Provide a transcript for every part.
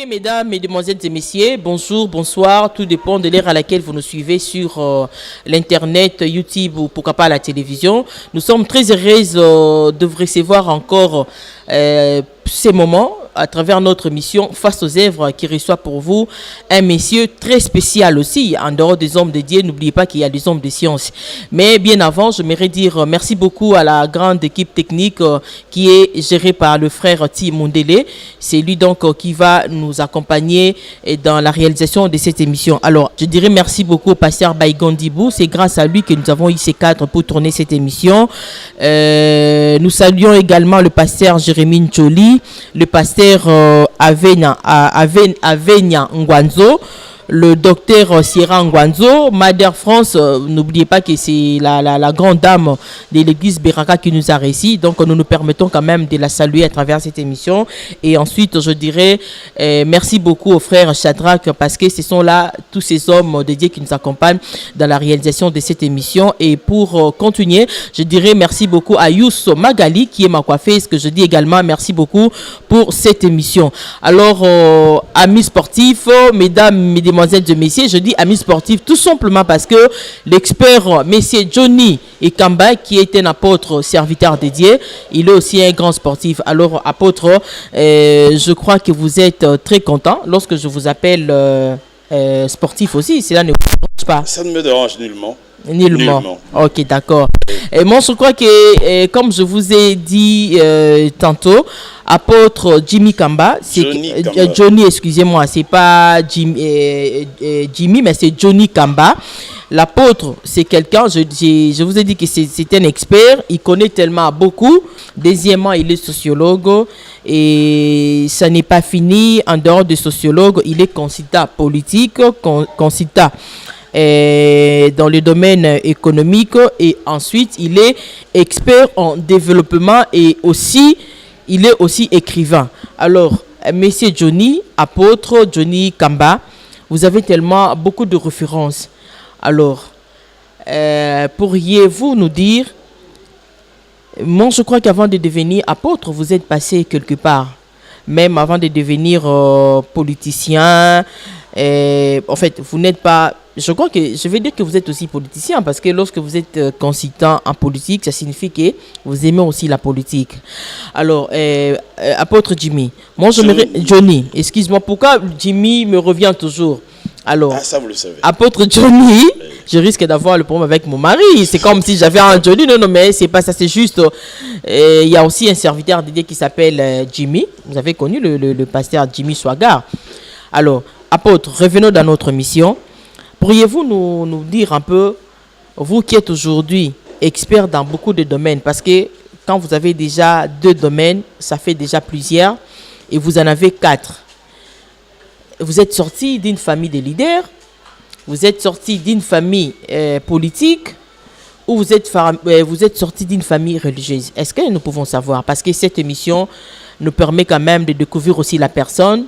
Mesdames, Mesdemoiselles et Messieurs, bonjour, bonsoir. Tout dépend de l'heure à laquelle vous nous suivez sur l'Internet, YouTube ou pourquoi pas la télévision. Nous sommes très heureuses de vous recevoir encore ces moments à travers notre mission Face aux œuvres qui reçoit pour vous un monsieur très spécial aussi. En dehors des hommes de Dieu, n'oubliez pas qu'il y a des hommes de science. Mais bien avant, j'aimerais dire merci beaucoup à la grande équipe technique qui est gérée par le frère Ti Mundele. C'est lui donc qui va nous accompagner dans la réalisation de cette émission. Alors, je dirais merci beaucoup au pasteur Baïgondibou. C'est grâce à lui que nous avons eu ces cadres pour tourner cette émission. Nous saluons également le pasteur Jérémy Ncholi, le pasteur Avenia Ngwanzo, le docteur Sierra Ngwanzo, Mother France. N'oubliez pas que c'est la grande dame de l'église Beraka qui nous a réussi. Donc nous nous permettons quand même de la saluer à travers cette émission. Et ensuite, je dirais merci beaucoup aux frères Shadrach parce que ce sont là tous ces hommes de Dieu qui nous accompagnent dans la réalisation de cette émission. Et pour continuer, je dirais merci beaucoup à Yousso Magali qui est ma coiffeuse, que je dis également merci beaucoup pour cette émission. Alors, amis sportifs, mesdames, mesdemoiselles et messieurs, je dis amis sportifs tout simplement parce que l'expert monsieur Johnny Ekamba, qui est un apôtre serviteur de Dieu, il est aussi un grand sportif. Alors apôtre, je crois que vous êtes très content lorsque je vous appelle sportif aussi. Cela ne vous dérange pas? Ça ne me dérange nullement. Nullement. Ok, d'accord. Et moi, je crois que, comme je vous ai dit tantôt, apôtre Jimmy Kamba, c'est Johnny, excusez-moi, c'est pas Jimmy, mais c'est Johnny Kamba. L'apôtre, c'est quelqu'un, je vous ai dit que c'est un expert, il connaît tellement beaucoup. Deuxièmement, il est sociologue et ça n'est pas fini. En dehors de sociologue, il est consultant politique, consultant dans le domaine économique, et ensuite il est expert en développement et aussi il est aussi écrivain. Alors monsieur Johnny, apôtre Johnny Kamba, vous avez tellement beaucoup de références. Alors pourriez-vous nous dire, moi je crois qu'avant de devenir apôtre vous êtes passé quelque part, même avant de devenir politicien. En fait, vous n'êtes pas... Je crois que je vais dire que vous êtes aussi politicien parce que lorsque vous êtes consultant en politique, ça signifie que vous aimez aussi la politique. Alors, apôtre Jimmy, moi Johnny, excuse-moi, pourquoi Jimmy me revient toujours? Alors, ça vous le savez. Apôtre Johnny, je risque d'avoir le problème avec mon mari. C'est comme si j'avais un Johnny. Non, mais c'est pas ça, c'est juste. Il y a aussi un serviteur de Dieu qui s'appelle Jimmy. Vous avez connu le pasteur Jimmy Swagar. Alors, apôtre, revenons dans notre mission. Pourriez-vous nous dire un peu, vous qui êtes aujourd'hui expert dans beaucoup de domaines, parce que quand vous avez déjà 2 domaines, ça fait déjà plusieurs, et vous en avez 4. Vous êtes sorti d'une famille de leaders, vous êtes sorti d'une famille politique, ou vous êtes sorti d'une famille religieuse. Est-ce que nous pouvons savoir? Parce que cette émission nous permet quand même de découvrir aussi la personne,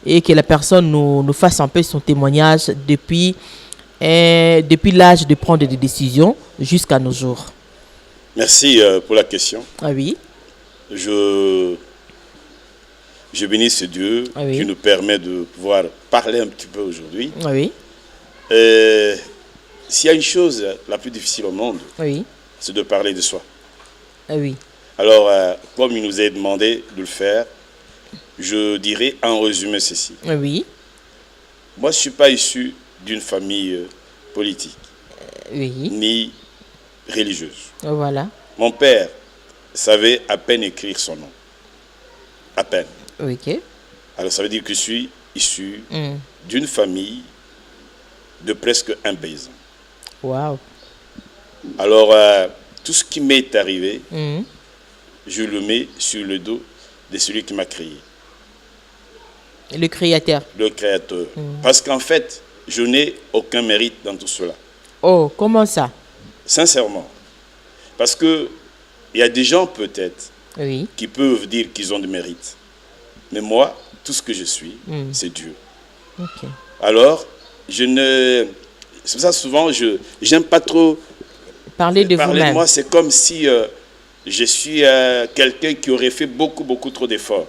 et que la personne nous fasse un peu son témoignage depuis l'âge de prendre des décisions jusqu'à nos jours. Merci pour la question. Ah oui. Je bénis ce Dieu qui nous permet de pouvoir parler un petit peu aujourd'hui. Ah oui. S'il y a une chose la plus difficile au monde, c'est de parler de soi. Ah oui. Alors, comme il nous est demandé de le faire, je dirais en résumé ceci. Oui. Moi, je ne suis pas issu d'une famille politique, ni religieuse. Voilà. Mon père savait à peine écrire son nom. À peine. Ok. Alors, ça veut dire que je suis issu d'une famille de presque un paysan. Wow. Alors, tout ce qui m'est arrivé, je le mets sur le dos de celui qui m'a créé. Le créateur. Le créateur. Parce qu'en fait, je n'ai aucun mérite dans tout cela. Oh, comment ça? Sincèrement. Parce qu'il y a des gens peut-être qui peuvent dire qu'ils ont du mérite. Mais moi, tout ce que je suis, c'est Dieu. Okay. Alors, c'est pour ça souvent, je n'aime pas trop parler de moi. C'est comme si je suis quelqu'un qui aurait fait beaucoup trop d'efforts.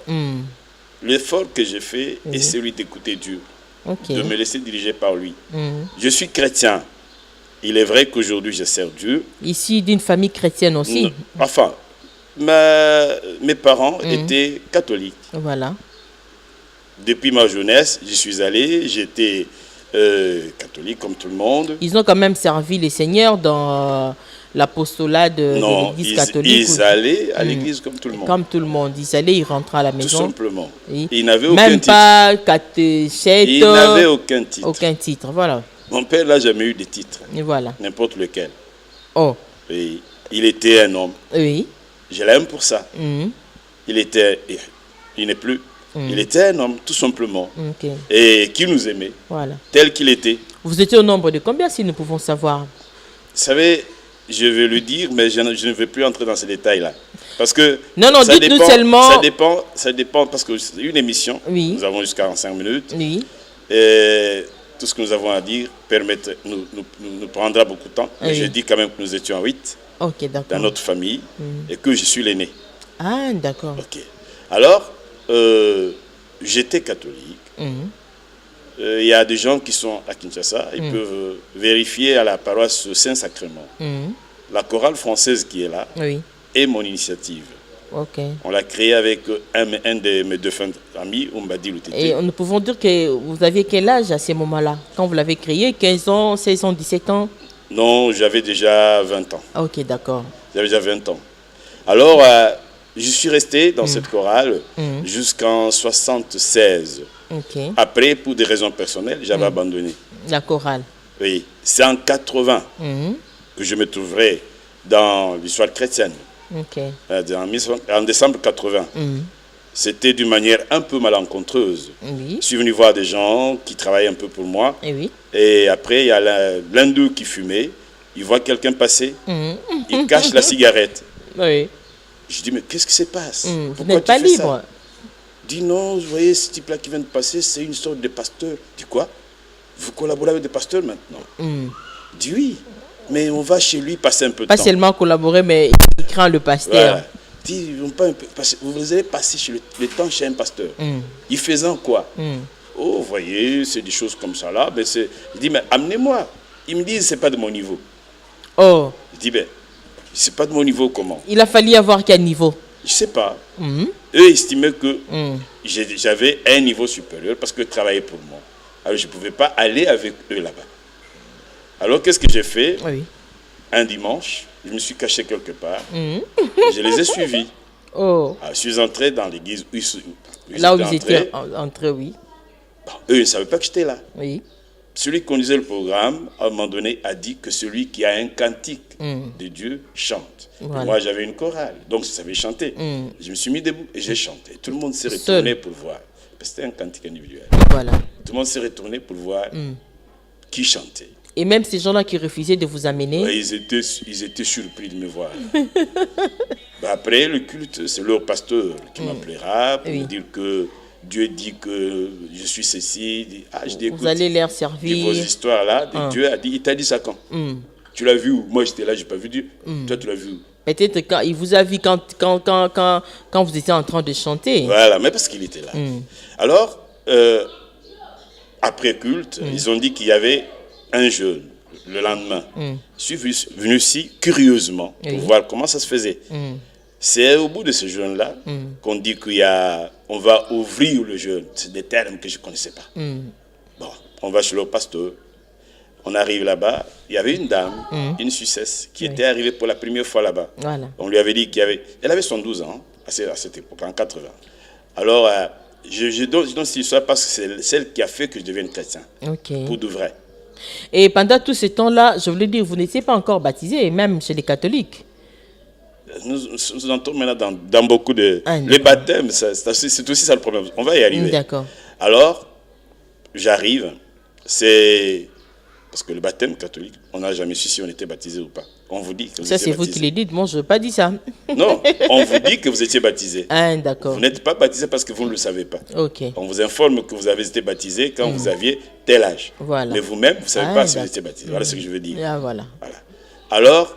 l'effort que j'ai fait est celui d'écouter Dieu, de me laisser diriger par lui. Mhm. Je suis chrétien. Il est vrai qu'aujourd'hui, je sers Dieu. Ici, d'une famille chrétienne aussi. Enfin, mes parents étaient catholiques. Voilà. Depuis ma jeunesse, j'y suis allé, j'étais catholique comme tout le monde. Ils ont quand même servi les seigneurs dans l'apostolat de l'église catholique. Ils allaient à l'église comme tout le monde. Comme tout le monde. Ils allaient, ils rentraient à la maison. Tout simplement. Oui. Ils n'avaient aucun même titre. pas catéchète. Ils n'avaient aucun titre. Aucun titre, voilà. Mon père n'a jamais eu de titre. Et voilà. N'importe lequel. Oh. Et il était un homme. Oui. Je l'aime pour ça. Il n'est plus. Il était un homme, tout simplement. Okay. Et qui nous aimait. Voilà. Tel qu'il était. Vous étiez au nombre de combien, si nous pouvons savoir? Vous savez, je vais le dire, mais je ne vais plus entrer dans ces détails-là. Parce que non, dites-nous seulement. Ça dépend, parce que c'est une émission. Oui. Nous avons jusqu'à 45 minutes. Oui. Et tout ce que nous avons à dire nous prendra beaucoup de temps. Mais je dis quand même que nous étions 8 dans notre famille et que je suis l'aîné. Ah, d'accord. Ok. Alors, j'étais catholique. Il y a des gens qui sont à Kinshasa, ils peuvent vérifier à la paroisse Saint-Sacrement. La chorale française qui est là est mon initiative. Okay. On l'a créée avec un de mes défunts amis, Oumbadi Loutete. Et nous pouvons dire que vous aviez quel âge à ce moment-là, quand vous l'avez créé? 15 ans, 16 ans, 17 ans? Non, j'avais déjà 20 ans. Ok, d'accord. J'avais déjà 20 ans. Alors, je suis resté dans cette chorale jusqu'en 76. Okay. Après, pour des raisons personnelles, j'avais abandonné. La chorale. Oui, c'est en 80 que je me trouverai dans l'histoire chrétienne. Okay. En décembre 80. C'était d'une manière un peu malencontreuse. Oui. Je suis venu voir des gens qui travaillaient un peu pour moi. Oui. Et après, il y a l'un d'eux qui fumait. Il voit quelqu'un passer. Il cache la cigarette. Oui. Je dis, mais qu'est-ce qui se passe? Vous n'êtes pas libre. Il dit, non, vous voyez, ce type-là qui vient de passer, c'est une sorte de pasteur. Je dis, quoi? Vous collaborez avec des pasteurs maintenant? Il dit, oui. Mais on va chez lui passer un peu de temps. Pas seulement collaborer, mais il craint le pasteur. Voilà. Dit, vous allez passer le temps chez un pasteur. Il faisant quoi? Oh, vous voyez, c'est des choses comme ça là. Mais il dit, mais amenez-moi. Ils me disent, c'est pas de mon niveau. Oh. Je dis, ben, c'est pas de mon niveau comment? Il a fallu avoir quel niveau? Je sais pas. Eux estimaient que j'avais un niveau supérieur parce que travaillaient pour moi. Alors je ne pouvais pas aller avec eux là-bas. Alors qu'est-ce que j'ai fait? Un dimanche, je me suis caché quelque part. Je les ai suivis. Oh. Alors, je suis entré dans l'église. Là où ils étaient entrés, oui. Bon, eux, ils ne savaient pas que j'étais là. Oui. Celui qui conduisait le programme, à un moment donné, a dit que celui qui a un cantique de Dieu chante. Voilà. Moi, j'avais une chorale, donc je savais chanter. Je me suis mis debout et j'ai chanté. Tout le monde s'est retourné pour voir. C'était un cantique individuel. Voilà. Tout le monde s'est retourné pour voir qui chantait. Et même ces gens-là qui refusaient de vous amener? Ouais, ils étaient surpris de me voir. Après le culte, c'est leur pasteur qui m'appellera pour me dire que Dieu dit que je suis ceci. Je dis, écoute, vous allez leur servir. Vos histoires-là, Dieu a dit, il t'a dit ça quand? Tu l'as vu où? Moi, j'étais là, je n'ai pas vu Dieu. Toi, tu l'as vu où? Peut-être quand il vous a vu quand vous étiez en train de chanter. Voilà, mais parce qu'il était là. Alors, après culte, ils ont dit qu'il y avait un jeûne le lendemain. Je suis venu ici curieusement pour voir comment ça se faisait. C'est au bout de ce jeûne-là qu'on dit qu'on va ouvrir le jeûne. C'est des termes que je ne connaissais pas. Bon, on va chez le pasteur. On arrive là-bas. Il y avait une dame, une Suissesse, qui était arrivée pour la première fois là-bas. Voilà. On lui avait dit elle avait 112 ans à cette époque, en 80. Alors, je donne cette histoire parce que c'est celle qui a fait que je devienne chrétien. Pour de vrai. Et pendant tout ce temps-là, je voulais dire, vous n'étiez pas encore baptisé, même chez les catholiques. Nous entrons maintenant dans beaucoup de... les baptêmes, c'est aussi ça le problème. On va y arriver. D'accord. Alors, j'arrive, c'est... Parce que le baptême catholique, on n'a jamais su si on était baptisé ou pas. On vous dit que vous étiez baptisé. Ça, c'est vous qui le dites. Moi, je n'ai pas dit ça. Non, on vous dit que vous étiez baptisé. D'accord. Vous n'êtes pas baptisé parce que vous ne le savez pas. Ok. On vous informe que vous avez été baptisé quand vous aviez tel âge. Voilà. Mais vous-même, vous ne savez pas si vous étiez baptisé. Voilà ce que je veux dire. Voilà. Alors,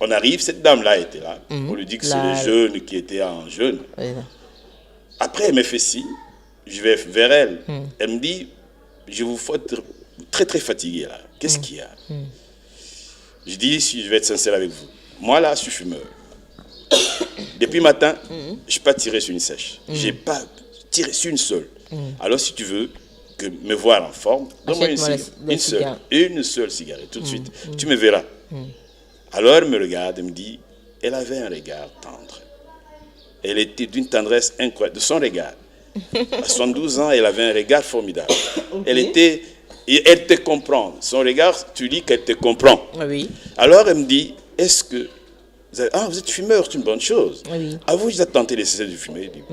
on arrive, cette dame-là était là. On lui dit que c'est le jeûne qui était en jeûne. Après, elle me fait signe. Je vais vers elle. Elle me dit, je vous vois très, très fatigué là. Qu'est-ce qu'il y a? Je dis, si je vais être sincère avec vous. Moi, là, je suis fumeur. Depuis matin, je n'ai pas tiré sur une sèche. Je n'ai pas tiré sur une seule. Alors, si tu veux me voir en forme, donne-moi une seule cigarette, tout de suite. Tu me verras. Alors, elle me regarde et me dit, elle avait un regard tendre. Elle était d'une tendresse incroyable, de son regard. À 72 ans, elle avait un regard formidable. Okay. Elle te comprend. Son regard, tu dis qu'elle te comprend. Oui. Alors, elle me dit, est-ce que... vous êtes fumeur, c'est une bonne chose. Oui. Ah, vous avez tenté de cesser de fumer? Je dis,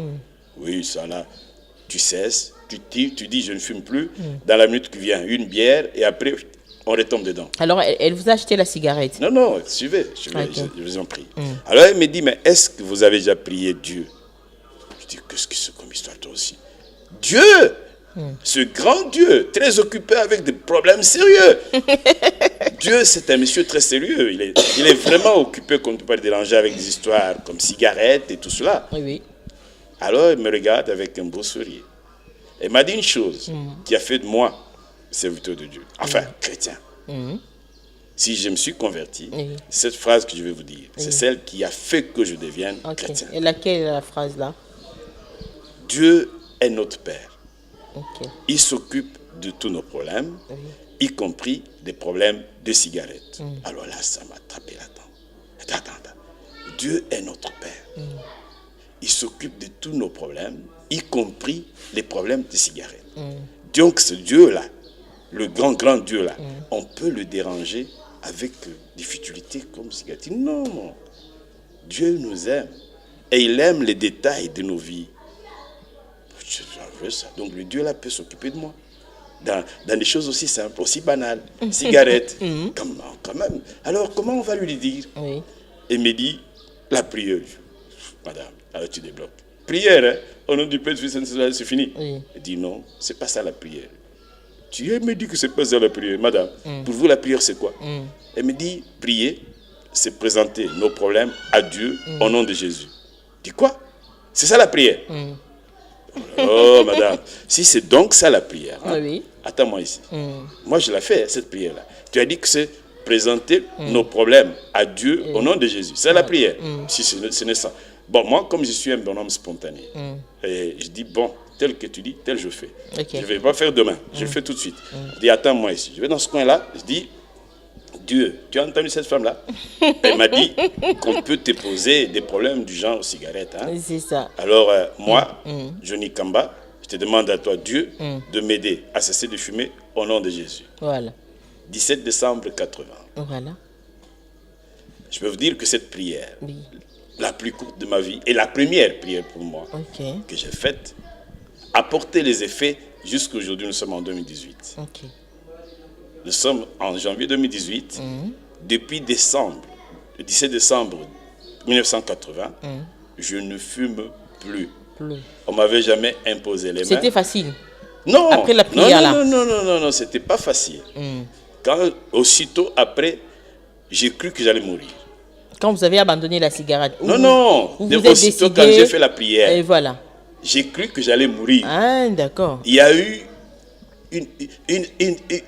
oui, ça là, tu cesses, tu dis, je ne fume plus. Dans la minute qui vient, une bière, et après, on retombe dedans. Alors, elle vous a acheté la cigarette? Non, suivez, okay. Je vous en prie. Alors, elle me dit, mais est-ce que vous avez déjà prié Dieu? Je dis, qu'est-ce que c'est comme histoire, toi aussi? Dieu, ce grand Dieu, très occupé avec des problèmes sérieux. Dieu, c'est un monsieur très sérieux. Il est vraiment occupé, qu'on ne peut pas le déranger avec des histoires comme cigarettes et tout cela. Oui. Alors, elle me regarde avec un beau sourire. Elle m'a dit une chose qui a fait de moi serviteur de Dieu. Enfin, chrétien. Si je me suis converti, cette phrase que je vais vous dire, c'est celle qui a fait que je devienne chrétien. Et laquelle est la phrase là? Dieu est notre Père. Okay. Il s'occupe de tous nos problèmes, y compris des problèmes de cigarettes. Alors là, ça m'a tapé là-dedans. Attends. Dieu est notre Père. Il s'occupe de tous nos problèmes, y compris les problèmes de cigarettes. Donc ce Dieu-là, le grand Dieu-là, on peut le déranger avec des futilités comme cigarettes. Non, Dieu nous aime. Et il aime les détails de nos vies. Ça. Donc le Dieu-là peut s'occuper de moi. Dans des choses aussi simples, aussi banales. Cigarettes. Quand même. Alors comment on va lui dire? Il me dit, la prière. Madame, alors tu débloques. Prière, hein? Au nom du Père, du Fils et du Saint-Esprit, c'est fini. Il dit non, c'est pas ça la prière. Tu me dis que c'est pas ça la prière. Madame, pour vous la prière c'est quoi? Elle me dit, prier, c'est présenter nos problèmes à Dieu au nom de Jésus. Je dis quoi? C'est ça la prière? Oh, madame, si c'est donc ça la prière, hein? Attends-moi ici. Moi, je la fais, cette prière-là. Tu as dit que c'est présenter nos problèmes à Dieu au nom de Jésus. C'est la prière. Si ce n'est ça. Bon, moi, comme je suis un bonhomme spontané, et je dis, bon, tel que tu dis, tel je fais. Je ne vais pas faire demain, je le fais tout de suite. Je dis, attends-moi ici. Je vais dans ce coin-là, je dis, Dieu, tu as entendu cette femme-là? Elle m'a dit qu'on peut te poser des problèmes du genre cigarette. Hein? C'est ça. Alors, moi, Johnny Kamba, je te demande à toi, Dieu, de m'aider à cesser de fumer au nom de Jésus. Voilà. 17 décembre 80. Voilà. Je peux vous dire que cette prière, la plus courte de ma vie, et la première prière pour moi que j'ai faite, a porté les effets jusqu'à aujourd'hui. Nous sommes en 2018. Nous sommes en janvier 2018. Depuis décembre, le 17 décembre 1980, je ne fume plus. On ne m'avait jamais imposé les mains. C'était facile? Non. Après la prière là? Non, c'était pas facile. Quand, aussitôt après, j'ai cru que j'allais mourir. Quand vous avez abandonné la cigarette? Non. Aussitôt quand j'ai fait la prière, et voilà. J'ai cru que j'allais mourir. Ah, d'accord. Il y a eu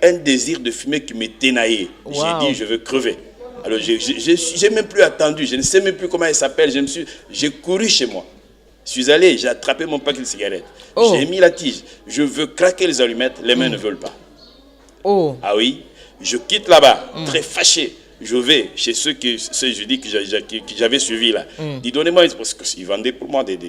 un désir de fumer qui me ténaillait. Wow. J'ai dit, je veux crever. Alors, j'ai même plus attendu. Je ne sais même plus comment elle s'appelle. J'ai couru chez moi. Je suis allé, j'ai attrapé mon paquet de cigarettes. J'ai mis la tige. Je veux craquer les allumettes. Les mains ne veulent pas. Ah oui. Je quitte là-bas, très fâché. Je vais chez ceux je dis que j'avais suivi là. Dis, donnez-moi, parce qu'ils vendaient pour moi des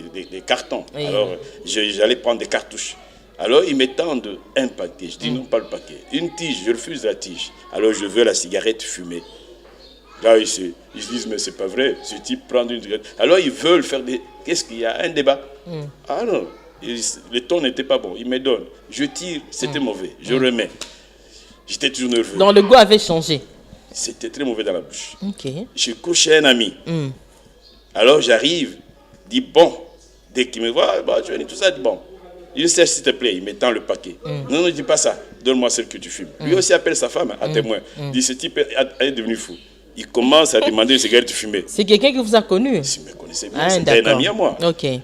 cartons. Alors, j'allais prendre des cartouches. Alors, ils me tendent un paquet. Je dis non, pas le paquet. Une tige, je refuse la tige. Alors, je veux la cigarette fumée. Là, ils se disent, mais c'est pas vrai. Ce type prend une cigarette. Alors, ils veulent faire des... Qu'est-ce qu'il y a? Un débat. Ah non, le ton n'était pas bon. Ils me donnent. Je tire, c'était mauvais. Je remets. J'étais toujours nerveux. Donc, le goût avait changé. C'était très mauvais dans la bouche. Je cours chez un ami. Alors, j'arrive. Dis, bon. Dès qu'il me voit, je vais dire tout ça. Dis, bon. Il sait, s'il te plaît, il me tend le paquet. Non, ne dis pas ça. Donne-moi celle que tu fumes. Lui aussi appelle sa femme à témoin. Dit, ce type est devenu fou. Il commence à demander une cigarette fumée. C'est quelqu'un que vous a connu? Si, me connaissait bien. C'était un ami à moi.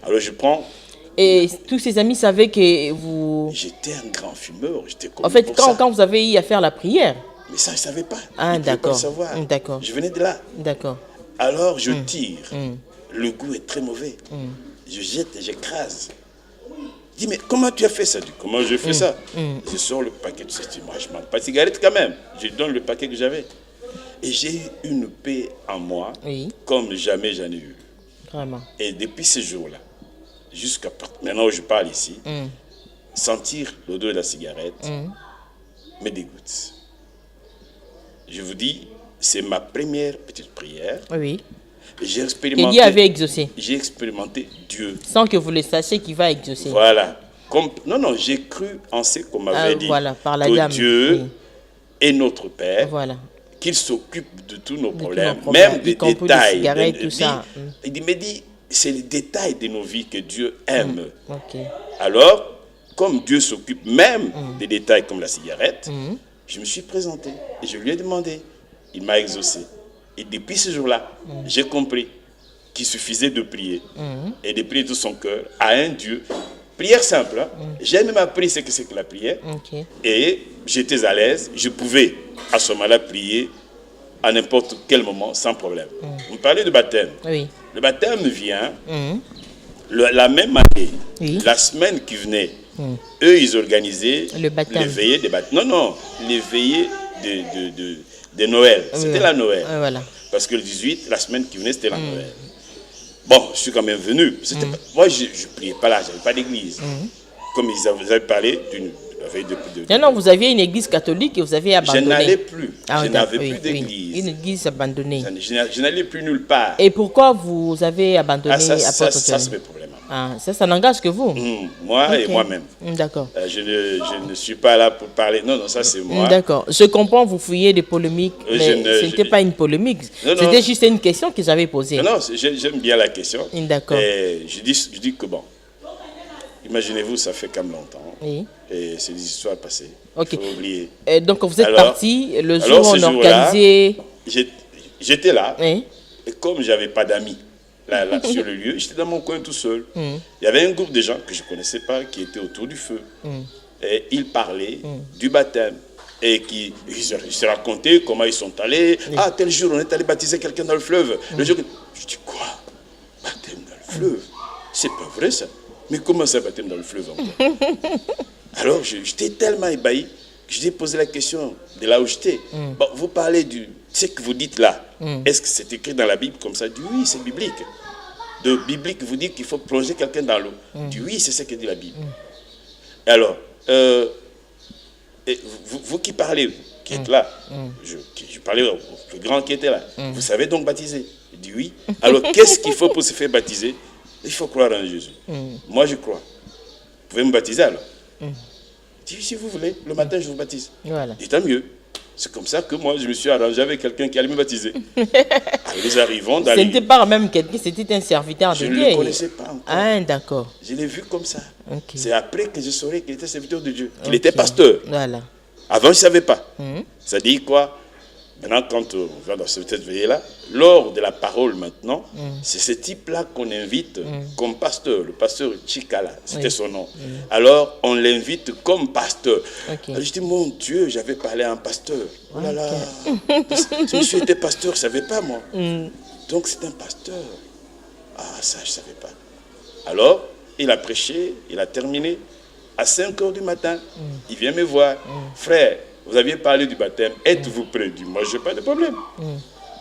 Alors je prends Et tous ses amis savaient que vous... J'étais un grand fumeur, j'étais connu En fait, pour ça. quand vous avez eu à faire la prière. Mais ça, je ne savais pas. Ah, Ils ne pouvaient pas d'accord. le savoir. D'accord. Je venais de là. D'accord. Alors, je tire. Le goût est très mauvais. Je jette et j'écrase. Je dis, mais comment tu as fait ça? Comment je fais ça? Je sors le paquet de cigarettes. Moi, je ne mange pas de cigarette quand même. Je donne le paquet que j'avais. Et j'ai eu une paix en moi, Oui. comme jamais j'en ai eu. Vraiment. Et depuis ce jour-là, jusqu'à maintenant où je parle ici, sentir l'odeur de la cigarette me dégoûte. Je vous dis, c'est ma première petite prière. Oui. J'ai Que expérimenté. Dieu avait exaucé. J'ai expérimenté Dieu. Sans que vous le sachiez qu'il va exaucer. Voilà. Non, j'ai cru en ce qu'on m'avait dit. Voilà, par la que dame. Dieu Oui. est notre Père. Voilà. Qu'il s'occupe de tous nos tous nos problèmes, problèmes, même y des compris les détails. cigarettes, tout ça. Il me dit, c'est les détails de nos vies que Dieu aime. Ok. Alors, comme Dieu s'occupe même des détails comme la cigarette, je me suis présenté et je lui ai demandé. Il m'a exaucé. Et depuis ce jour-là, j'ai compris qu'il suffisait de prier et de prier de tout son cœur à un Dieu. Prière simple. Hein? J'ai même appris ce que c'est que la prière. Ok. Et j'étais à l'aise. Je pouvais à ce moment-là prier à n'importe quel moment sans problème. Vous me parlez de baptême. Oui. Le baptême vient la même année, Oui. la semaine qui venait. Eux, ils organisaient Le baptême. les veillées des baptêmes. Non, les veillées de Noël. C'était la Noël. Voilà. Parce que le 18, la semaine qui venait, c'était la Noël. Bon, je suis quand même venu. Moi, je ne priais pas là, je n'avais pas d'église. Comme ils avaient parlé d'une veille de... Non, vous aviez une église catholique et vous avez Je abandonné. n'allais plus. Ah, Je n'avais oui, plus d'église. oui. Une église abandonnée. Je n'allais plus nulle part. Et pourquoi vous avez abandonné Ça, Apôtre c'est Johnny? mes problèmes. Ah, ça n'engage que vous. Moi et Ok. moi-même. D'accord. Je ne suis pas là pour parler. Non, ça c'est moi. D'accord. Je comprends, vous fouillez des polémiques, mais ce n'était pas une polémique. Non, non. C'était juste une question que j'avais posée. Non, j'aime bien la question. D'accord. Et je dis que bon, imaginez-vous, ça fait quand même longtemps. Oui. Et c'est des histoires passées. Ok. Il faut oublier. Et donc vous êtes Alors- parti le jour alors, où ce on jour-là, organisait. J'étais là. Oui. Et comme j'avais pas d'amis là, sur le lieu, j'étais dans mon coin tout seul. Il y avait un groupe de gens que je ne connaissais pas qui étaient autour du feu. Et ils parlaient du baptême. Et ils se racontaient comment ils sont allés. Ah, tel jour, on est allé baptiser quelqu'un dans le fleuve. Le jour, je dis quoi? Baptême dans le fleuve? C'est pas vrai ça. Mais comment ça, baptême dans le fleuve encore? Alors, j'étais tellement ébahi que je lui ai posé la question de là où j'étais. Bon, vous parlez de ce que vous dites là. Est-ce que c'est écrit dans la Bible comme ça? Je dis oui, c'est biblique. De biblique, vous dites qu'il faut plonger quelqu'un dans l'eau. Je dis oui, c'est ce que dit la Bible. Et alors, et vous qui parlez, qui êtes là, je parlais au plus grand qui était là. Vous savez donc baptiser? Je dis oui. Alors, qu'est-ce qu'il faut pour se faire baptiser? Il faut croire en Jésus. Moi, je crois. Vous pouvez me baptiser alors? Je dis si vous voulez, le matin, je vous baptise. Voilà. Et tant mieux. C'est comme ça que moi, je me suis arrangé avec quelqu'un qui allait me baptiser. Alors, nous arrivons dans Ce n'était pas même quelqu'un, c'était un serviteur Je de ne Dieu. le connaissais pas encore. Ah, d'accord. Je l'ai vu comme ça. Ok. C'est après que je saurais qu'il était serviteur de Dieu, qu'il était pasteur. Voilà. Avant, je ne savais pas. Ça dit quoi? Maintenant, quand on va dans cette veillée-là, lors de la parole maintenant, c'est ce type-là qu'on invite comme pasteur, le pasteur Chikala, c'était son nom. Alors, on l'invite comme pasteur. Ok. Alors, je dis, mon Dieu, j'avais parlé à un pasteur. Oh là là, ce monsieur était pasteur, je ne savais pas moi. Donc, c'est un pasteur. Ah, ça, je ne savais pas. Alors, il a prêché, il a terminé. À 5 heures du matin, il vient me voir. Frère, vous aviez parlé du baptême, êtes-vous prêt? Du moi, je n'ai pas de problème.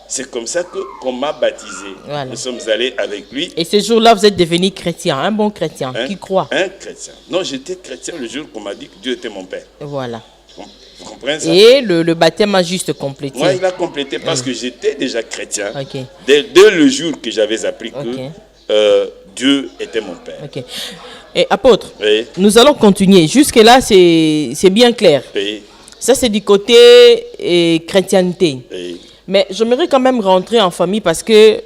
C'est comme ça qu'on m'a baptisé. Voilà. Nous sommes allés avec lui. Et ce jour-là, vous êtes devenu chrétien, un bon chrétien, qui croit. Un chrétien. Non, j'étais chrétien le jour qu'on m'a dit que Dieu était mon père. Voilà. Vous comprenez ça? Et le baptême a juste complété. Moi, il a complété parce que j'étais déjà chrétien. Ok. Dès le jour que j'avais appris que Dieu était mon père. Ok. Et apôtre, Oui. nous allons continuer. Jusque-là, c'est bien clair. Oui. Ça, c'est du côté chrétienté. Oui. Mais j'aimerais quand même rentrer en famille parce que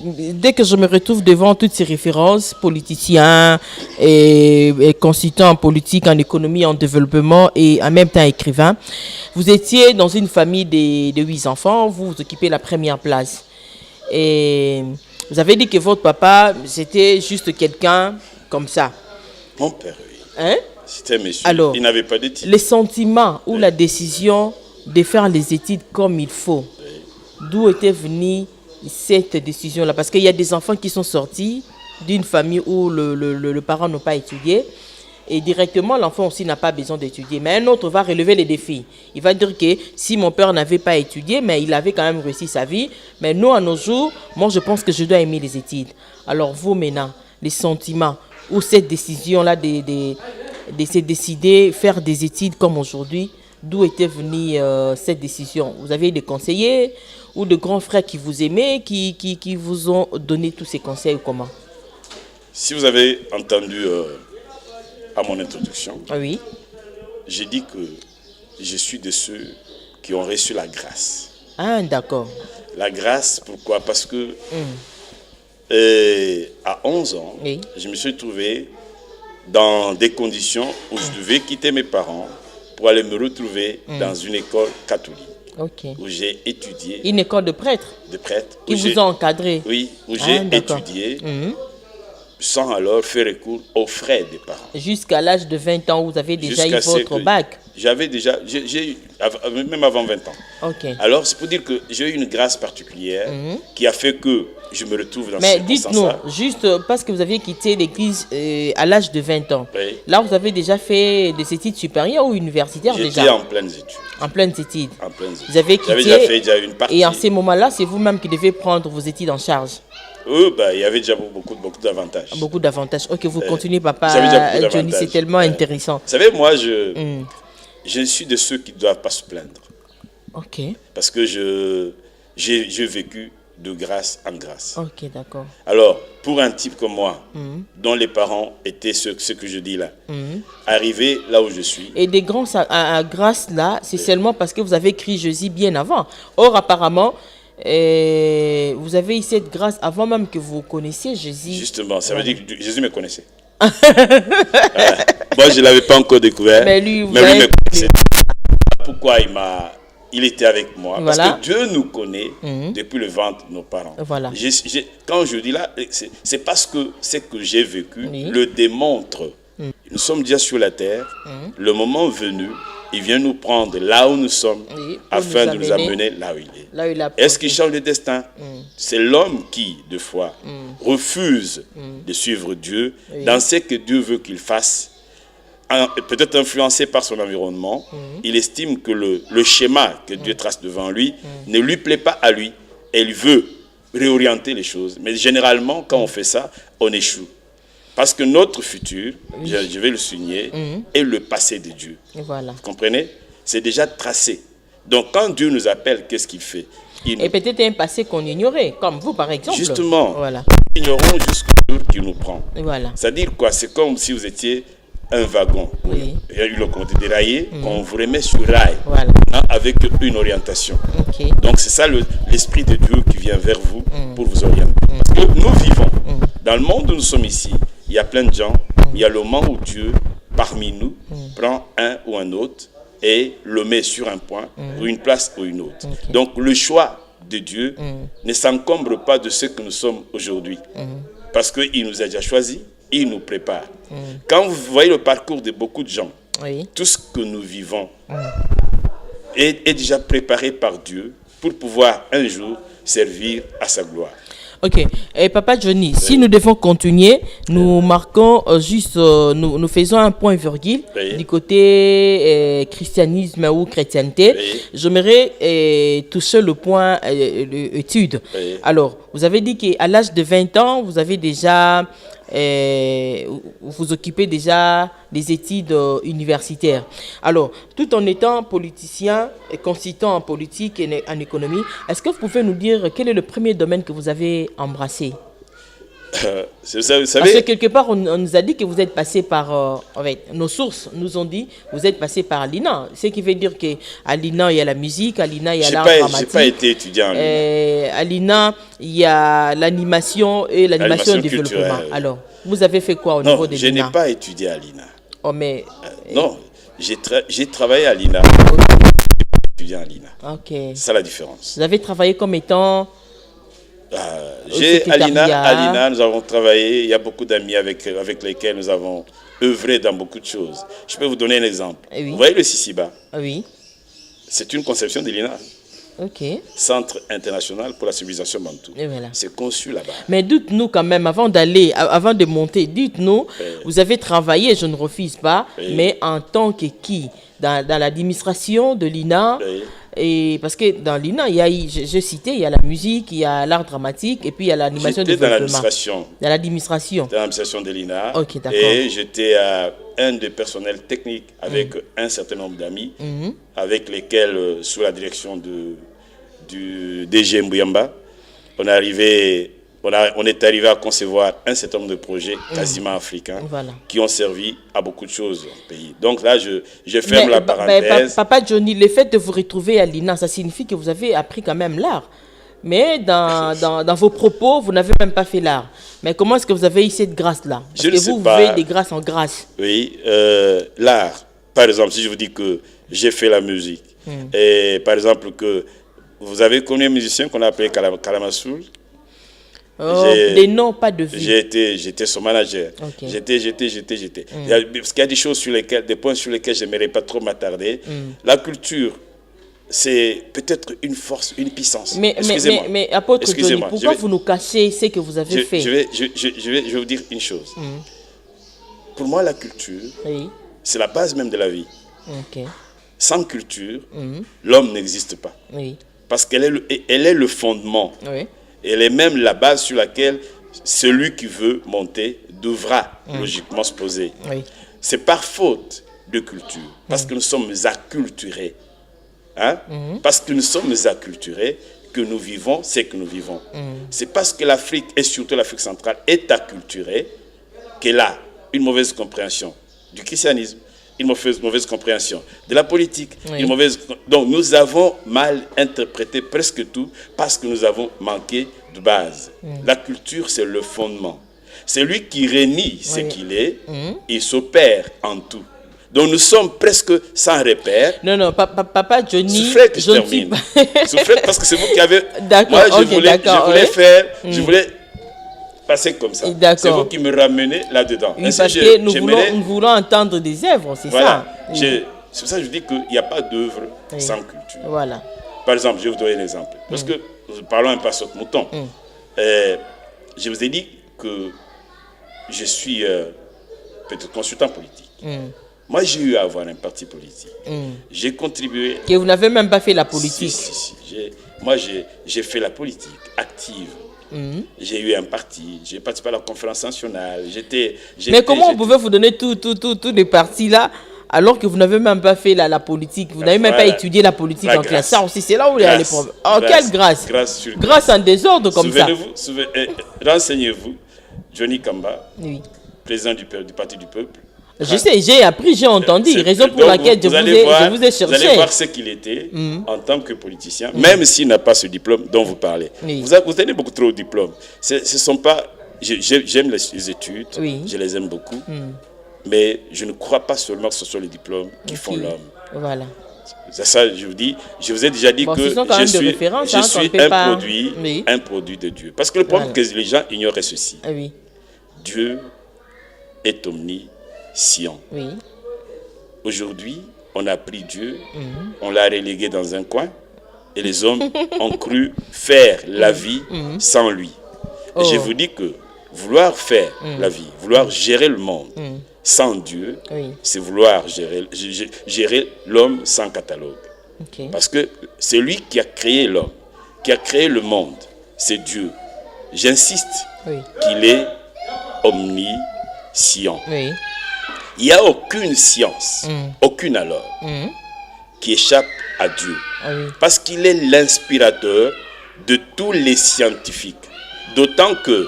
dès que je me retrouve devant toutes ces références, politiciens et consultants en politique, en économie, en développement et en même temps écrivain, vous étiez dans une famille de 8 enfants, vous occupez la première place. Et vous avez dit que votre papa, c'était juste quelqu'un comme ça. Mon père, oui. Hein? C'était un monsieur. Alors, il n'avait pas de titre. Les sentiments ou la décision de faire les études comme il faut, d'où était venue cette décision-là? Parce qu'il y a des enfants qui sont sortis d'une famille où le parent n'a pas étudié. Et directement, l'enfant aussi n'a pas besoin d'étudier. Mais un autre va relever les défis. Il va dire que si mon père n'avait pas étudié, mais il avait quand même réussi sa vie. Mais nous, à nos jours, moi, je pense que je dois aimer les études. Alors, vous, maintenant, les sentiments ou cette décision-là de se décider faire des études comme aujourd'hui, d'où était venue cette décision? Vous avez des conseillers ou de grands frères qui vous aimaient, qui vous ont donné tous ces conseils ou comment? Si vous avez entendu à mon introduction, Oui. j'ai dit que je suis de ceux qui ont reçu la grâce. Ah, d'accord. La grâce, pourquoi? Parce que à 11 ans, Oui. je me suis trouvé dans des conditions où je devais quitter mes parents pour aller me retrouver dans une école catholique. Ok. Où j'ai étudié. Une école de prêtres De prêtres. qui vous ont encadré? Oui, où j'ai d'accord. étudié sans alors faire recours aux frais des parents. Jusqu'à l'âge de 20 ans, vous avez déjà eu votre bac? J'avais déjà, j'ai eu, même avant 20 ans. Ok. Alors, c'est pour dire que j'ai eu une grâce particulière qui a fait que je me retrouve dans Mais cette dites-nous, juste parce que vous aviez quitté l'église à l'âge de 20 ans, oui. Là, vous avez déjà fait des études supérieures ou universitaires déjà? J'étais en pleines études. En pleines études. En pleines études. Vous avez quitté, J'avais déjà fait déjà une partie. Et en ces moments-là, c'est vous-même qui devez prendre vos études en charge? Oui, il y avait déjà beaucoup d'avantages. Beaucoup d'avantages. Ok, vous continuez, papa Johnny, c'est tellement intéressant. Vous savez, moi, je suis de ceux qui ne doivent pas se plaindre. Ok. Parce que j'ai vécu de grâce en grâce. Ok, d'accord. Alors, pour un type comme moi, dont les parents étaient ce que je dis là, arriver là où je suis. Et des grands grâces là, c'est seulement parce que vous avez écrit Jésus bien avant. Or, apparemment, vous avez eu cette grâce avant même que vous connaissiez Jésus. Justement, ça veut dire que Jésus me connaissait. Moi, je ne l'avais pas encore découvert. Mais lui me connaissait. Pourquoi il était avec moi? Voilà. Parce que Dieu nous connaît depuis le ventre de nos parents. Voilà. Quand je dis là, c'est parce que ce que j'ai vécu le démontre. Nous sommes déjà sur la terre. Le moment venu, il vient nous prendre là où nous sommes afin de nous amener là où il est. Est-ce qu'il change le destin? C'est l'homme qui, de fois, refuse de suivre Dieu dans ce que Dieu veut qu'il fasse. Peut-être influencé par son environnement, il estime que le schéma que Dieu trace devant lui ne lui plaît pas à lui et il veut réorienter les choses. Mais généralement, quand on fait ça, on échoue. Parce que notre futur, je vais le souligner, est le passé de Dieu. Voilà. Vous comprenez? C'est déjà tracé. Donc quand Dieu nous appelle, qu'est-ce qu'il fait? Et peut-être un passé qu'on ignorait, comme vous par exemple. Justement, voilà. Nous ignorons jusqu'au jour qui nous prend. Voilà. C'est-à-dire quoi? C'est comme si vous étiez un wagon. Il y a eu le côté déraillé, qu'on vous remet sur rail, voilà. Avec une orientation. Okay. Donc c'est ça l'Esprit de Dieu qui vient vers vous pour vous orienter. Parce que nous vivons, dans le monde où nous sommes ici, il y a plein de gens, il y a le moment où Dieu, parmi nous, prend un ou un autre et le met sur un point, ou une place ou une autre. Okay. Donc le choix de Dieu ne s'encombre pas de ce que nous sommes aujourd'hui. Parce qu'il nous a déjà choisis, il nous prépare. Quand vous voyez le parcours de beaucoup de gens, tout ce que nous vivons est déjà préparé par Dieu pour pouvoir un jour servir à sa gloire. Ok. Et Papa Johnny, si nous devons continuer, nous marquons juste, nous faisons un point virgule du côté christianisme ou chrétienté. J'aimerais toucher le point études. Alors, vous avez dit qu'à l'âge de 20 ans, vous avez déjà, vous occupez déjà des études universitaires. Alors, tout en étant politicien et consultant en politique et en économie, est-ce que vous pouvez nous dire quel est le premier domaine que vous avez embrassé? Vous savez, parce que quelque part, on nous a dit que vous êtes passé par... nos sources nous ont dit que vous êtes passé par l'INA. Ce qui veut dire qu'à l'INA, il y a la musique, à l'INA, il y a l'art dramatique. Je n'ai pas été étudiant à l'INA. À l'INA, il y a l'animation et l'animation et le développement. Alors, vous avez fait quoi au niveau de l'INA? Je n'ai pas étudié à l'INA. Oh, mais... non, j'ai travaillé à l'INA. Okay. J'ai pas étudié à l'INA. Ok. C'est ça la différence. Vous avez travaillé comme étant... Alina, nous avons travaillé, il y a beaucoup d'amis avec lesquels nous avons œuvré dans beaucoup de choses. Je peux vous donner un exemple. Oui. Vous voyez le Sisiba? Oui. C'est une conception de l'INA. Ok. Centre international pour la civilisation bantoue. Voilà. C'est conçu là-bas. Mais dites-nous quand même, avant de monter, dites-nous, vous avez travaillé, je ne refuse pas, mais en tant que qui? Dans l'administration de l'INA. Et parce que dans l'INA, je citais, il y a la musique, il y a l'art dramatique, et puis il y a l'animation de développement. Dans l'administration. Dans l'administration de l'INA. Ok, d'accord. Et j'étais un des personnels techniques avec un certain nombre d'amis, avec lesquels, sous la direction du DG Mbouyamba, on est arrivé à concevoir un certain nombre de projets quasiment africains qui ont servi à beaucoup de choses au pays. Donc là, je ferme la parenthèse. Papa Johnny, le fait de vous retrouver à l'INA, ça signifie que vous avez appris quand même l'art. Mais dans vos propos, vous n'avez même pas fait l'art. Mais comment est-ce que vous avez eu cette grâce-là? Parce que vous vivez des grâces en grâce. Oui, l'art. Par exemple, si je vous dis que j'ai fait la musique, et par exemple que vous avez connu un musicien qu'on a appelé Kalamassoul. Des noms, pas de vie. J'étais son manager. Okay. J'étais. Parce qu'il y a des choses des points sur lesquels je n'aimerais pas trop m'attarder. La culture, c'est peut-être une force, une puissance. Mais apôtre Johnny, pourquoi vous nous cachez ce que vous avez fait? Je vais vous dire une chose. Pour moi, la culture, c'est la base même de la vie. Okay. Sans culture, l'homme n'existe pas. Parce qu'elle est le fondement. Elle est même la base sur laquelle celui qui veut monter devra logiquement se poser. C'est par faute de culture, parce que nous sommes acculturés. Parce que nous sommes acculturés que nous vivons ce que nous vivons. C'est parce que l'Afrique, et surtout l'Afrique centrale, est acculturée qu'elle a une mauvaise compréhension du christianisme, une mauvaise compréhension de la politique, donc nous avons mal interprété presque tout parce que nous avons manqué de base. La culture, c'est le fondement. C'est lui qui renie ce qu'il est, il s'opère en tout. Donc nous sommes presque sans repère. Non, papa Johnny. Souffrez que je termine. Souffrez parce que c'est vous qui avez. D'accord. Je voulais passer comme ça. C'est vous qui me ramenez là-dedans. Oui, parce que nous voulons entendre des œuvres, c'est ça. C'est pour ça que je dis qu'il n'y a pas d'œuvre sans culture. Voilà. Par exemple, je vais vous donner un exemple. Parce que nous parlons un peu à ce mouton. Je vous ai dit que je suis peut-être consultant politique. Moi, j'ai eu à avoir un parti politique. J'ai contribué... Que vous n'avez même pas fait la politique. Si. Moi, j'ai fait la politique active. J'ai eu un parti, j'ai participé à la conférence nationale. Mais comment on pouvait vous donner tous les partis là alors que vous n'avez même pas fait la politique? Vous n'avez même pas étudié la politique en classe. Ça aussi, c'est là où il y a les problèmes. Oh, quelle grâce! Grâce en désordre comme ça. Renseignez-vous, Johnny Kamba, président du Parti du Peuple. Je sais, j'ai appris, j'ai entendu, raison pour laquelle je vous ai cherché. Vous allez voir ce qu'il était en tant que politicien, même s'il n'a pas ce diplôme dont vous parlez. Vous tenez beaucoup trop de diplômes. Ce sont pas... J'aime les études, je les aime beaucoup, mais je ne crois pas seulement que ce soit les diplômes qui font l'homme. Voilà. C'est ça, je vous ai déjà dit que je suis un produit de Dieu. Parce que le problème que les gens ignorent est ceci. Dieu est omniscient. Aujourd'hui, on a pris Dieu, on l'a relégué dans un coin et les hommes ont cru faire la vie sans lui. Et je vous dis que vouloir faire la vie, vouloir gérer le monde sans Dieu, c'est vouloir gérer l'homme sans catalogue. Parce que c'est lui qui a créé l'homme, qui a créé le monde, c'est Dieu. J'insiste qu'il est omniscient. Il n'y a aucune science, aucune alors, qui échappe à Dieu. Parce qu'il est l'inspirateur de tous les scientifiques. D'autant que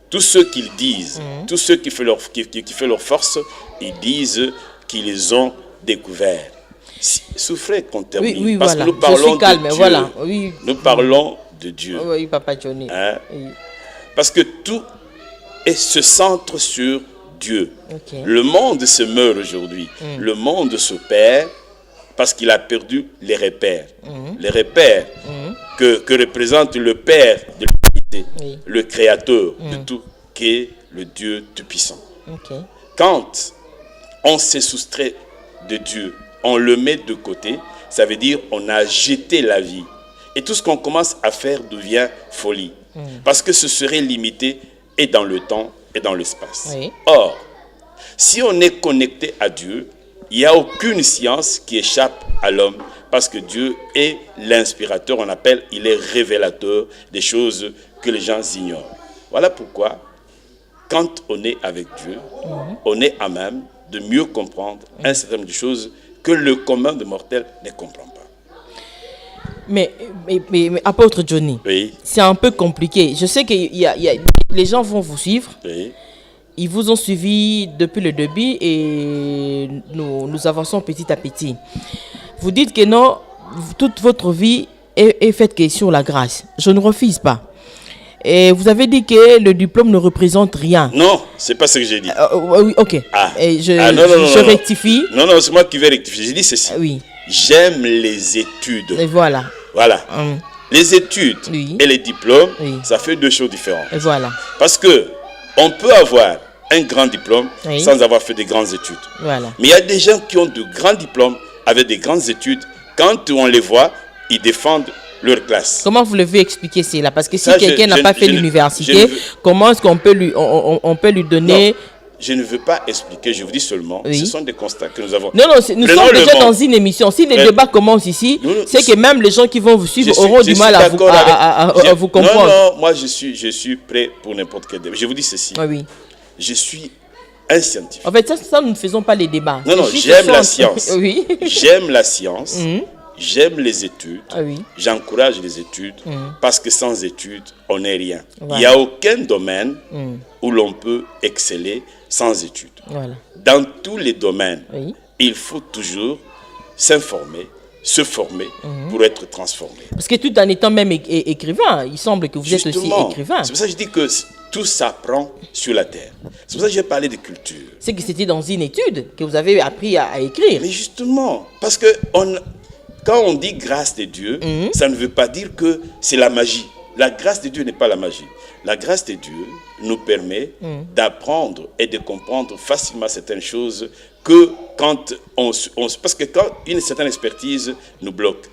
tous ceux qu'ils disent, tous ceux qui font leur force, ils disent qu'ils les ont découverts. Souffrez qu'on termine. Parce que nous parlons de Dieu. Nous parlons de Dieu. Oui, Papa Johnny. Parce que tout se centre sur Dieu. Le monde se meurt aujourd'hui. Le monde s'opère parce qu'il a perdu les repères. Les repères que représente le Père de l'humanité, le Créateur de tout, qui est le Dieu Tout-Puissant. Quand on s'est soustrait de Dieu, on le met de côté, ça veut dire on a jeté la vie. Et tout ce qu'on commence à faire devient folie. Parce que ce serait limité et dans le temps et dans l'espace. Or, si on est connecté à Dieu, il n'y a aucune science qui échappe à l'homme, parce que Dieu est l'inspirateur, il est révélateur des choses que les gens ignorent. Voilà pourquoi, quand on est avec Dieu, on est à même de mieux comprendre un certain nombre de choses que le commun des mortels ne comprend pas. Mais apôtre Johnny, c'est un peu compliqué. Je sais que les gens vont vous suivre. Ils vous ont suivi depuis le début et nous avançons petit à petit. Vous dites que non, toute votre vie est faite que sur la grâce. Je ne refuse pas. Et vous avez dit que le diplôme ne représente rien. Non, c'est pas ce que j'ai dit. Oui, ok. Je rectifie. Non, c'est moi qui vais rectifier. J'ai dit ceci. Oui. J'aime les études. Et voilà. Voilà. Les études et les diplômes, ça fait deux choses différentes. Et voilà. Parce que on peut avoir un grand diplôme sans avoir fait de grandes études. Voilà. Mais il y a des gens qui ont de grands diplômes avec des grandes études. Quand on les voit, ils défendent leur classe. Comment vous voulez expliquer cela? Parce que si quelqu'un n'a pas fait l'université, comment est-ce qu'on peut lui donner... Non, je ne veux pas expliquer, je vous dis seulement, ce sont des constats que nous avons. Non, nous sommes déjà dans une émission. Si les débats commencent ici, c'est que même les gens qui vont vous suivre auront du mal à vous comprendre. Non, moi je suis prêt pour n'importe quel débat. Je vous dis ceci. Oui. Je suis un scientifique. En fait, ça nous ne faisons pas les débats. Non, j'aime la science. Oui. J'aime la science. J'aime les études. J'encourage les études parce que sans études, on n'est rien. Il n'y a aucun domaine où l'on peut exceller sans études. Voilà. Dans tous les domaines, il faut toujours s'informer, se former pour être transformé. Parce que tout en étant même écrivain, il semble que vous êtes aussi écrivain. C'est pour ça que je dis que tout s'apprend sur la terre. C'est pour ça que j'ai parlé de culture. C'est que c'était dans une étude que vous avez appris à écrire. Mais justement, parce que quand on dit grâce de Dieu, ça ne veut pas dire que c'est la magie. La grâce de Dieu n'est pas la magie. La grâce de Dieu nous permet d'apprendre et de comprendre facilement certaines choses que quand parce que quand une certaine expertise nous bloque.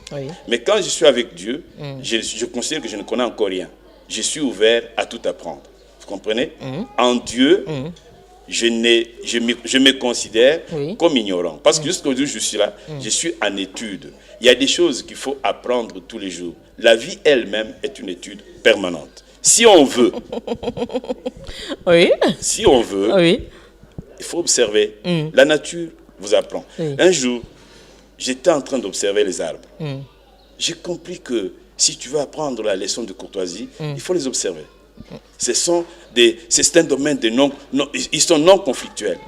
Mais quand je suis avec Dieu, je considère que je ne connais encore rien. Je suis ouvert à tout apprendre. Vous comprenez? En Dieu, je me considère comme ignorant. Parce que jusqu'au jour où je suis là, je suis en étude. Il y a des choses qu'il faut apprendre tous les jours. La vie elle-même est une étude permanente. Si on veut, si on veut, il faut observer. La nature vous apprend. Un jour, j'étais en train d'observer les arbres. J'ai compris que si tu veux apprendre la leçon de courtoisie, il faut les observer. C'est un domaine ils sont non conflictuels.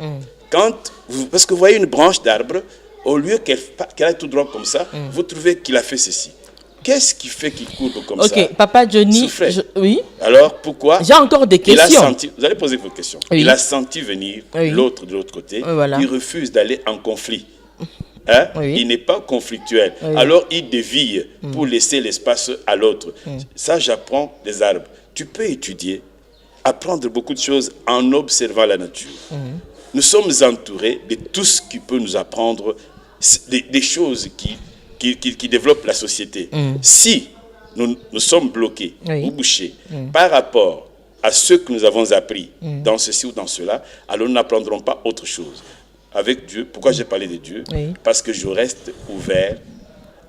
Parce que vous voyez une branche d'arbre, au lieu qu'elle aille tout droit comme ça, vous trouvez qu'il a fait ceci. Qu'est-ce qui fait qu'il courbe comme ça? Ok, Papa Johnny, oui. Alors, pourquoi? J'ai encore des questions. Vous allez poser vos questions. Il a senti venir l'autre de l'autre côté. Il refuse d'aller en conflit. Il n'est pas conflictuel. Alors, il dévie pour laisser l'espace à l'autre. Ça, j'apprends des arbres. Tu peux étudier, apprendre beaucoup de choses en observant la nature. Nous sommes entourés de tout ce qui peut nous apprendre des choses qui développent la société. Si nous sommes bloqués ou bouchés par rapport à ce que nous avons appris dans ceci ou dans cela, alors nous n'apprendrons pas autre chose. Avec Dieu, pourquoi j'ai parlé de Dieu? Parce que je reste ouvert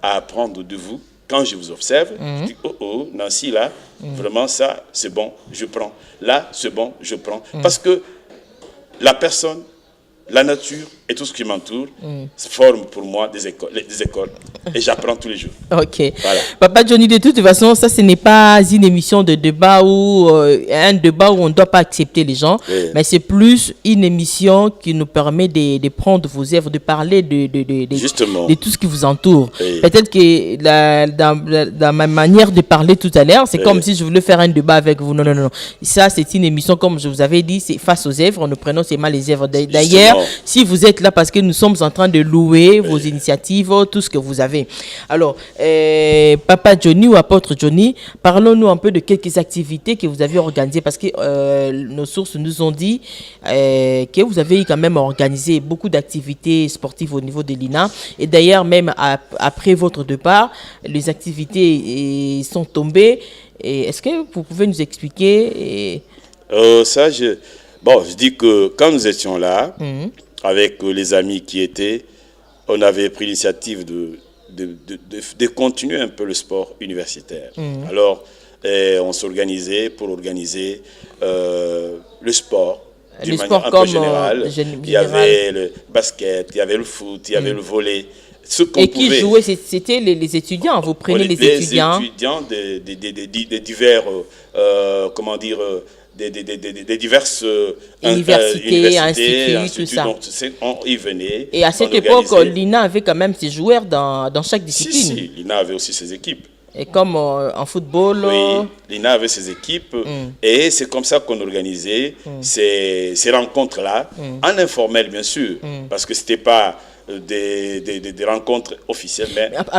à apprendre de vous. Quand je vous observe, je dis, oh, Nancy, là, vraiment, ça, c'est bon, je prends. Là, c'est bon, je prends. Parce que la personne, la nature et tout ce qui m'entoure forment pour moi des écoles. Et j'apprends tous les jours. Ok. Voilà. Papa Johnny, de toute façon, ça, ce n'est pas une émission de débat ou un débat où on ne doit pas accepter les gens, mais c'est plus une émission qui nous permet de prendre vos œuvres, de parler de tout ce qui vous entoure. Peut-être que dans ma manière de parler tout à l'heure, c'est comme si je voulais faire un débat avec vous. Non. Ça, c'est une émission, comme je vous avais dit, c'est face aux œuvres. Nous prenons seulement les œuvres. D'ailleurs, Si vous êtes là, parce que nous sommes en train de louer vos initiatives, tout ce que vous avez. Alors, Papa Johnny ou Apôtre Johnny, parlons-nous un peu de quelques activités que vous avez organisées, parce que nos sources nous ont dit que vous avez quand même organisé beaucoup d'activités sportives au niveau de l'INA. Et d'ailleurs, même après votre départ, les activités sont tombées. Est-ce que vous pouvez nous expliquer je dis que quand nous étions là, avec les amis qui étaient, on avait pris l'initiative de continuer un peu le sport universitaire. Alors, on s'organisait pour organiser le sport d'une manière un peu générale. Il y avait le basket, il y avait le foot, il y avait le volley. Et qui jouait? C'était les étudiants. Vous prenez les étudiants. Les étudiants des divers, comment dire, des diverses universités, instituts, tout ça. Donc, on y venait. Et à cette époque, l'INA avait quand même ses joueurs dans chaque discipline. Si, l'INA avait aussi ses équipes. Et comme en football. Oui, l'INA avait ses équipes. Et c'est comme ça qu'on organisait ces rencontres-là, en informel, bien sûr, parce que ce n'était pas des rencontres officielles.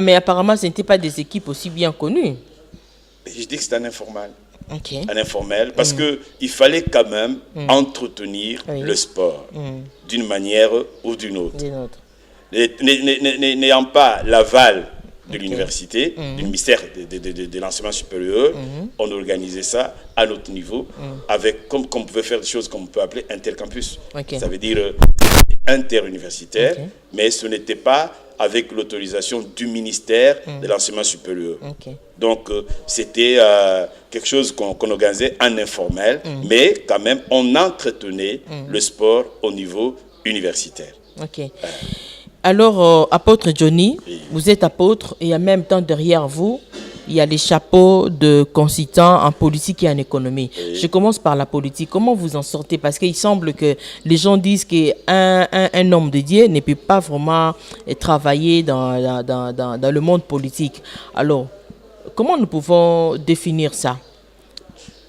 Mais apparemment, ce n'étaient pas des équipes aussi bien connues. Je dis que c'était un informel. Okay. Un informel, parce qu'il fallait quand même entretenir le sport d'une manière ou d'une autre. N'ayant pas l'aval de l'université, du ministère de l'enseignement supérieur, on organisait ça à notre niveau, avec, comme on pouvait faire des choses qu'on peut appeler intercampus. Ça veut dire interuniversitaire, mais ce n'était pas avec l'autorisation du ministère de l'enseignement supérieur. Donc, c'était quelque chose qu'on organisait en informel, mais quand même, on entretenait le sport au niveau universitaire. Alors, apôtre Johnny, vous êtes apôtre et en même temps, derrière vous, il y a les chapeaux de consultants en politique et en économie. Je commence par la politique. Comment vous en sortez? Parce qu'il semble que les gens disent qu'un homme de Dieu ne peut pas vraiment travailler dans le monde politique. Alors, comment nous pouvons définir ça?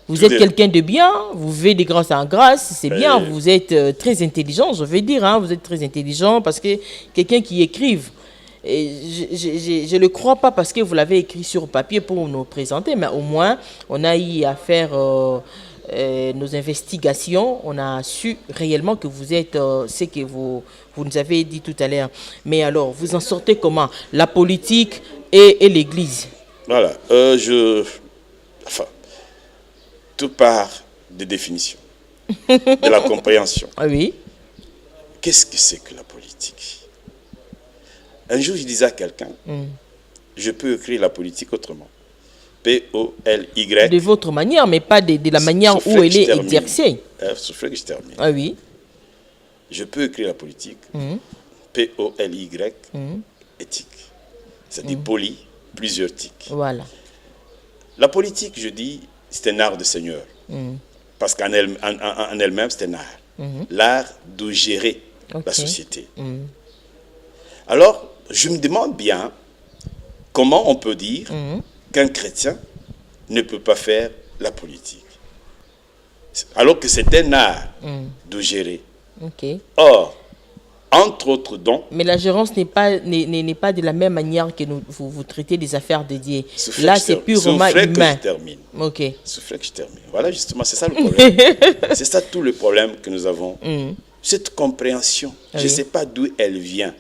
Vous êtes quelqu'un de bien, vous vivez de grâce en grâce, c'est bien, vous êtes très intelligent, je veux dire, hein, vous êtes très intelligent parce que quelqu'un qui écrive, et je ne le crois pas parce que vous l'avez écrit sur papier pour nous présenter, mais au moins, on a eu à faire nos investigations, on a su réellement que vous êtes ce que vous nous avez dit tout à l'heure. Mais alors, vous en sortez comment? La politique et l'Église. Voilà, tout part des définitions, de la compréhension. Oui. Qu'est-ce que c'est que la politique? Un jour, je disais à quelqu'un, je peux écrire la politique autrement. P-O-L-Y. De votre manière, mais pas de la manière où elle est exercée. Soufflez que je termine. Ah oui. Je peux écrire la politique, P-O-L-Y, éthique. C'est-à-dire poli, plusieurs tics. Voilà. La politique, je dis, c'est un art de seigneur. Parce qu'en elle-même, c'est un art. L'art de gérer la société. Alors, je me demande bien comment on peut dire qu'un chrétien ne peut pas faire la politique. Alors que c'est un art de gérer. Or, entre autres dons. Mais la gérance n'est pas de la même manière que vous traitez des affaires dédiées. Là, c'est purement humain. Soufflez que je termine. Voilà, justement, c'est ça le problème. C'est ça tout le problème que nous avons. Cette compréhension, je ne sais pas d'où elle vient.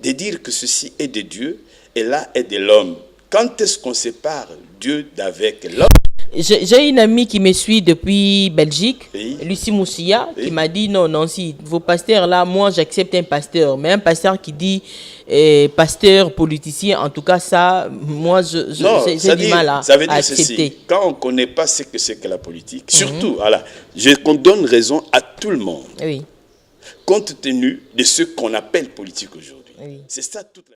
De dire que ceci est de Dieu et là est de l'homme. Quand est-ce qu'on sépare Dieu d'avec l'homme? J'ai une amie qui me suit depuis Belgique, Lucie Moussia, qui m'a dit non, si vos pasteurs là, moi j'accepte un pasteur, mais un pasteur qui dit pasteur, politicien, en tout cas ça, moi j'ai du mal à accepter. Ceci, quand on ne connaît pas ce que c'est que la politique, surtout, voilà, qu'on donne raison à tout le monde, compte tenu de ce qu'on appelle politique aujourd'hui. C'est ça toute la...